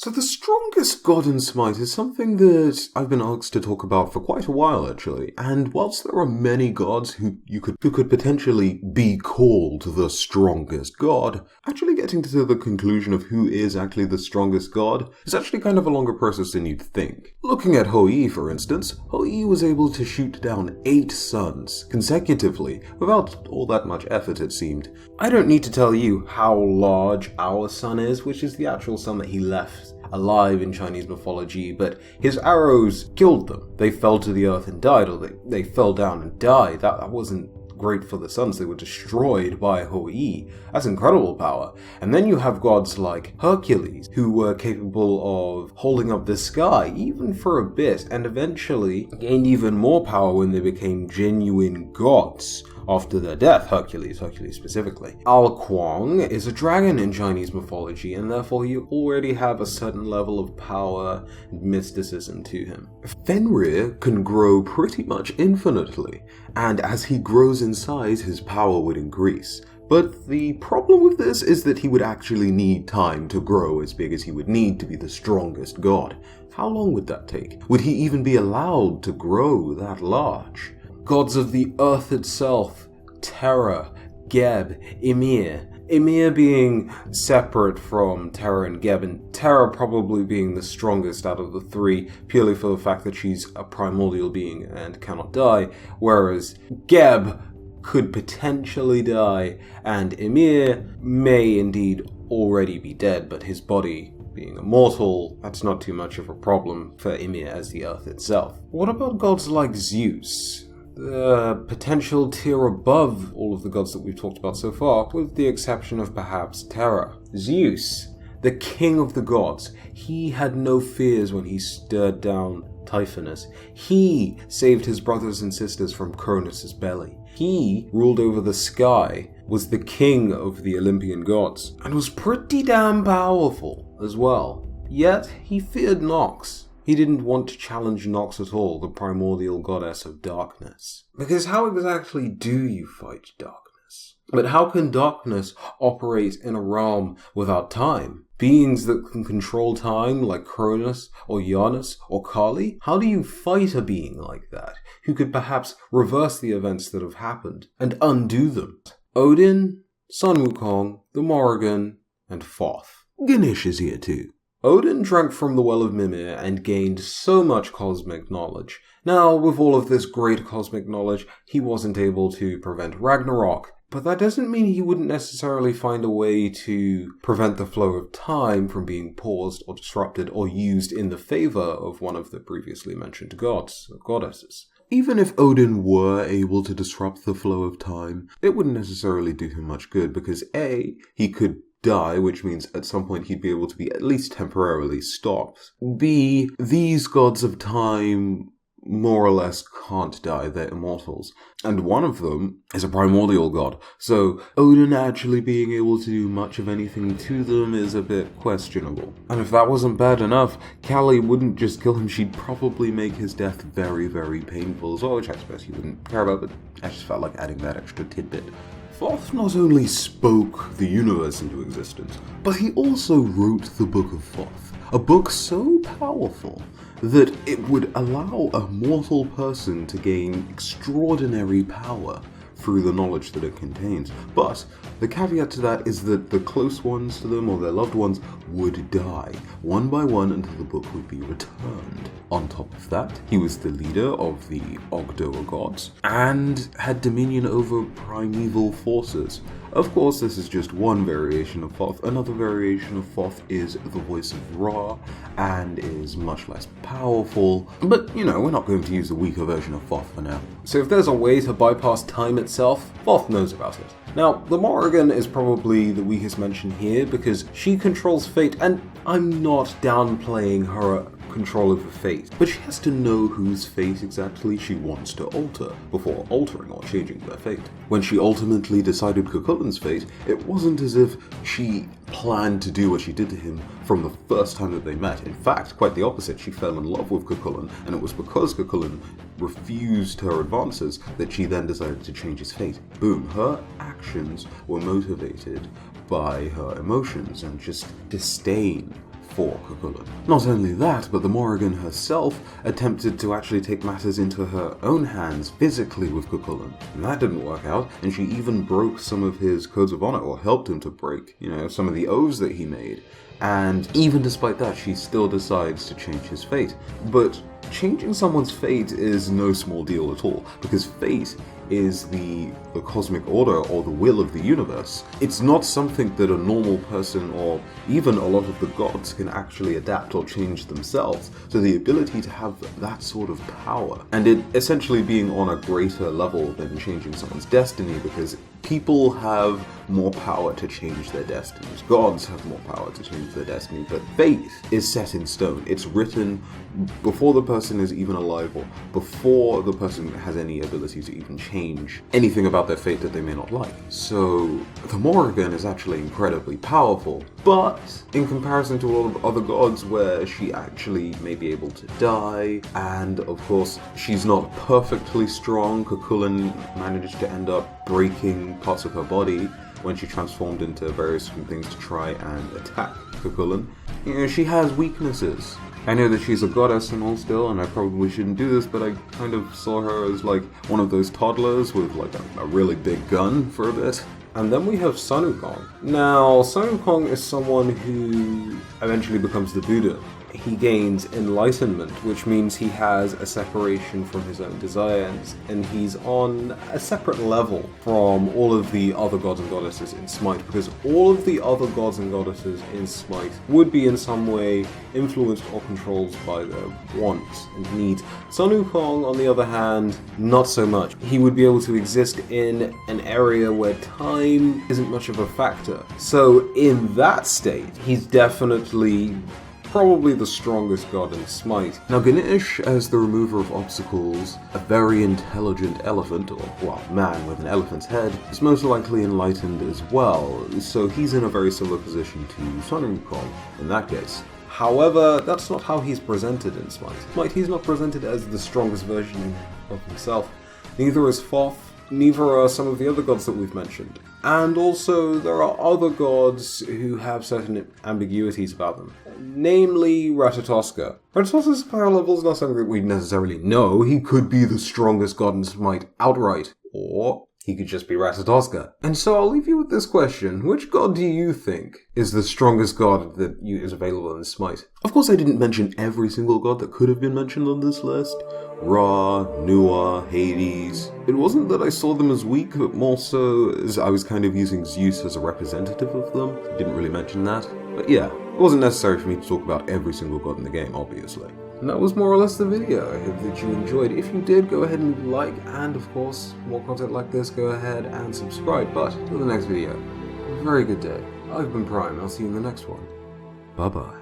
So the strongest god in Smite is something that I've been asked to talk about for quite a while, actually. And whilst there are many gods who could potentially be called the strongest god, actually getting to the conclusion of who is actually the strongest god is actually kind of a longer process than you'd think. Looking at Hou, for instance, Hou was able to shoot down 8 suns consecutively without all that much effort, it seemed. I don't need to tell you how large our sun is, which is the actual sun that he left alive in Chinese mythology, but his arrows killed them. They fell to the earth and died, or they fell down and died. That wasn't great for the suns. They were destroyed by Hou. That's incredible power. And then you have gods like Hercules, who were capable of holding up the sky, even for a bit, and eventually gained even more power when they became genuine gods. After their death, Hercules specifically. Al Kuang is a dragon in Chinese mythology, and therefore you already have a certain level of power and mysticism to him. Fenrir can grow pretty much infinitely, and as he grows in size, his power would increase. But the problem with this is that he would actually need time to grow as big as he would need to be the strongest god. How long would that take? Would he even be allowed to grow that large? Gods of the earth itself, Terra, Geb, Ymir. Ymir being separate from Terra and Geb, and Terra probably being the strongest out of the three, purely for the fact that she's a primordial being and cannot die, whereas Geb could potentially die, and Ymir may indeed already be dead, but his body being immortal, that's not too much of a problem for Ymir as the earth itself. What about gods like Zeus? The potential tier above all of the gods that we've talked about so far, with the exception of perhaps Terra. Zeus, the king of the gods, he had no fears when he stirred down Typhonus. He saved his brothers and sisters from Cronus' belly. He ruled over the sky, was the king of the Olympian gods, and was pretty damn powerful as well. Yet he feared Nox. He didn't want to challenge Nox at all, the primordial goddess of darkness. Because how exactly do you fight darkness? But how can darkness operate in a realm without time? Beings that can control time, like Cronus, or Janus, or Kali? How do you fight a being like that, who could perhaps reverse the events that have happened, and undo them? Odin, Sun Wukong, the Morrigan, and Thoth. Ganesh is here too. Odin drank from the Well of Mimir and gained so much cosmic knowledge. Now, with all of this great cosmic knowledge, he wasn't able to prevent Ragnarok, but that doesn't mean he wouldn't necessarily find a way to prevent the flow of time from being paused or disrupted or used in the favor of one of the previously mentioned gods or goddesses. Even if Odin were able to disrupt the flow of time, it wouldn't necessarily do him much good because A, he could die, which means at some point he'd be able to be at least temporarily stopped. B, these gods of time more or less can't die, they're immortals. And one of them is a primordial god, so Odin actually being able to do much of anything to them is a bit questionable. And if that wasn't bad enough, Kali wouldn't just kill him, she'd probably make his death very, very painful as well, which I suppose he wouldn't care about, but I just felt like adding that extra tidbit. Thoth not only spoke the universe into existence, but he also wrote the Book of Thoth, a book so powerful that it would allow a mortal person to gain extraordinary power through the knowledge that it contains. But the caveat to that is that the close ones to them or their loved ones would die, one by one, until the book would be returned. On top of that, he was the leader of the Ogdoa gods, and had dominion over primeval forces. Of course, this is just one variation of Thoth. Another variation of Thoth is the voice of Ra, and is much less powerful. But, you know, we're not going to use the weaker version of Thoth for now. So if there's a way to bypass time itself, Thoth knows about it. Now, the Morrigan is probably the weakest mention here because she controls fate, and I'm not downplaying her control over fate, but she has to know whose fate exactly she wants to alter before altering or changing their fate. When she ultimately decided Cuchulain's fate, it wasn't as if she planned to do what she did to him from the first time that they met. In fact, quite the opposite, she fell in love with Cuchulain, and it was because Cuchulain refused her advances that she then decided to change his fate. Boom, her actions were motivated by her emotions and just disdain for Cuchulainn. Not only that, but the Morrigan herself attempted to actually take matters into her own hands physically with Cuchulainn, and that didn't work out, and she even broke some of his codes of honor, or helped him to break, some of the oaths that he made. And even despite that, she still decides to change his fate. But changing someone's fate is no small deal at all, because fate is the cosmic order or the will of the universe. It's not something that a normal person or even a lot of the gods can actually adapt or change themselves. So the ability to have that sort of power, and it essentially being on a greater level than changing someone's destiny, because people have more power to change their destinies. Gods have more power to change their destiny, but fate is set in stone. It's written before the person is even alive, or before the person has any ability to even change anything about their fate that they may not like. So the Morrigan is actually incredibly powerful, but in comparison to a lot of other gods where she actually may be able to die, and of course she's not perfectly strong. Cuchulainn managed to end up breaking parts of her body when she transformed into various different things to try and attack Cuchulainn. She has weaknesses. I know that she's a goddess and all still, and I probably shouldn't do this, but I kind of saw her as like one of those toddlers with like a really big gun for a bit. And then we have Sun Wukong. Now, Sun Wukong is someone who eventually becomes the Buddha. He gains enlightenment, which means he has a separation from his own desires, and he's on a separate level from all of the other gods and goddesses in Smite, because all of the other gods and goddesses in Smite would be in some way influenced or controlled by their wants and needs. Sun Wukong, on the other hand, not so much. He would be able to exist in an area where time isn't much of a factor. So in that state, he's definitely probably the strongest god in Smite. Now Ganesh, as the remover of obstacles, a very intelligent elephant, or well, man with an elephant's head, is most likely enlightened as well, so he's in a very similar position to Sun Wukong in that case. However, that's not how he's presented in Smite. He's not presented as the strongest version of himself. Neither is Thoth, neither are some of the other gods that we've mentioned. And also, there are other gods who have certain ambiguities about them. Namely, Ratatoska. Ratatoska's power level is not something that we necessarily know. He could be the strongest god in Smite outright, or he could just be Ratatoska. And so I'll leave you with this question. Which god do you think is the strongest god that is available in Smite? Of course, I didn't mention every single god that could have been mentioned on this list. Ra, Nua, Hades. It wasn't that I saw them as weak, but more so as I was kind of using Zeus as a representative of them. Didn't really mention that. But yeah, it wasn't necessary for me to talk about every single god in the game, obviously. And that was more or less the video. I hope that you enjoyed. If you did, go ahead and leave a like, and of course, more content like this, go ahead and subscribe. But till the next video, have a very good day. I've been Prime, I'll see you in the next one. Bye bye.